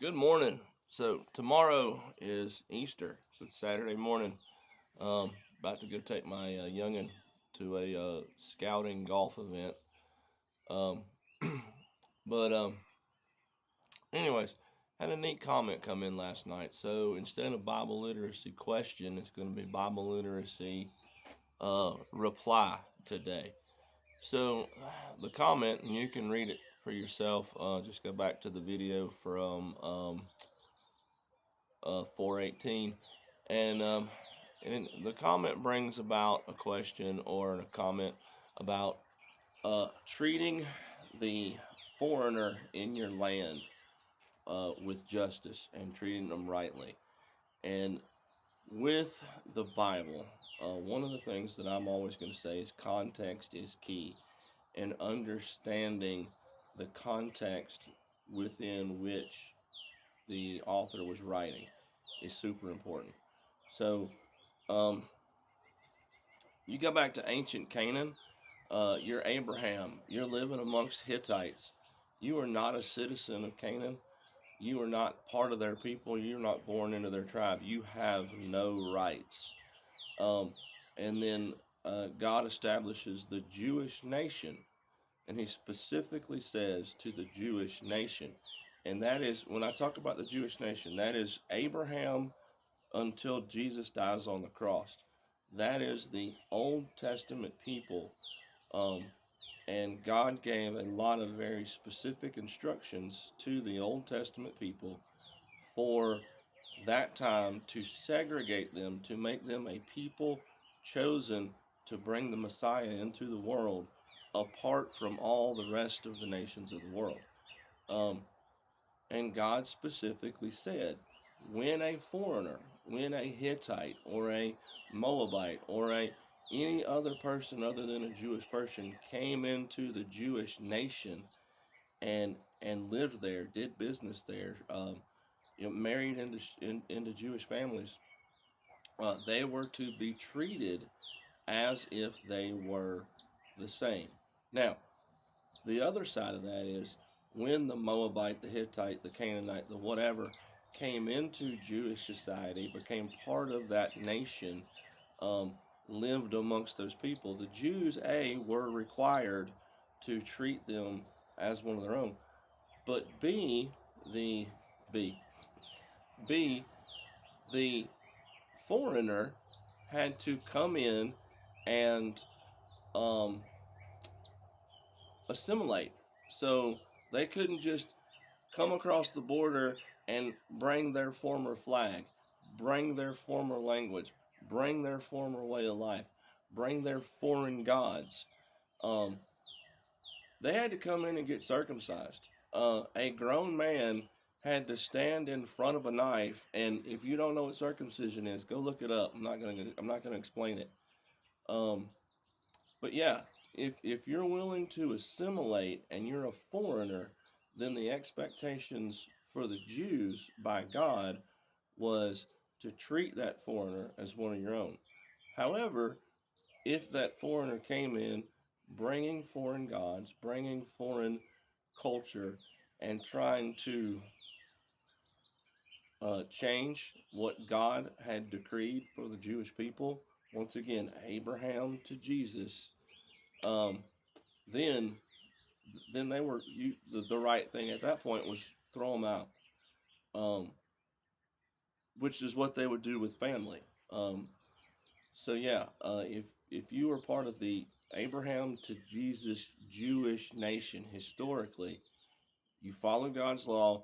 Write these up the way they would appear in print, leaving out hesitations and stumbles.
Good morning. So tomorrow is Easter. So it's Saturday morning. Um, About to go take my youngin to a scouting golf event. Um, but anyways, had a neat comment come in last night. So instead of Bible literacy question, it's going to be Bible literacy reply today. So the comment, and you can read it for yourself. Just go back to the video from 418. And the comment brings about a question or a comment about treating the foreigner in your land with justice and treating them rightly. And with the Bible, one of the things that I'm always going to say is context is key, and understanding the context within which the author was writing is super important. So, um, you go back to ancient Canaan, you're Abraham, you're living amongst Hittites. You are not a citizen of Canaan. You are not part of their people. You're not born into their tribe. You have no rights. Um, and then God establishes the Jewish nation, and He specifically says to the Jewish nation, and that is, when I talk about the Jewish nation, that is Abraham until Jesus dies on the cross. That is the Old Testament people. Um, and God gave a lot of very specific instructions to the Old Testament people for that time to segregate them, to make them a people chosen to bring the Messiah into the world apart from all the rest of the nations of the world. Um, and God specifically said, when a foreigner, when a Hittite or a Moabite or any other person other than a Jewish person came into the Jewish nation and lived there, did business there, married into Jewish families, they were to be treated as if they were the same. Now, the other side of that is when the Moabite, the Hittite, the Canaanite, the whatever came into Jewish society, became part of that nation, um, lived amongst those people, the Jews, were required to treat them as one of their own. But the B, B, the foreigner had to come in and um, assimilate. So they couldn't just come across the border and bring their former flag, bring their former language, bring their former way of life, bring their foreign gods. Um, they had to come in and get circumcised. A grown man had to stand in front of a knife, and if you don't know what circumcision is, go look it up. I'm not gonna explain it. Um, but yeah, if you're willing to assimilate and you're a foreigner, then the expectations for the Jews by God was to treat that foreigner as one of your own. However, if that foreigner came in bringing foreign gods, bringing foreign culture, and trying to change what God had decreed for the Jewish people, once again, Abraham to Jesus, um, then they were the right thing at that point was throw them out, um, which is what they would do with family. So yeah, if you were part of the Abraham to Jesus Jewish nation historically, you followed God's law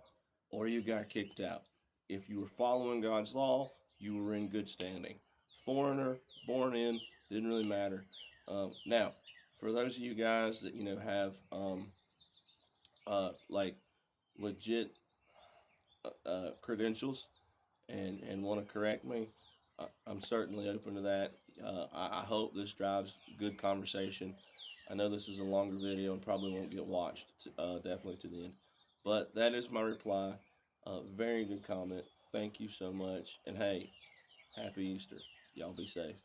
or you got kicked out. If you were following God's law, you were in good standing. Foreigner, born in, didn't really matter. Now, for those of you guys that have like legit credentials and want to correct me, I'm certainly open to that. I hope this drives good conversation. I know this is a longer video and probably won't get watched, definitely to the end. But that is my reply. Very good comment. Thank you so much. And hey, happy Easter. Y'all be safe.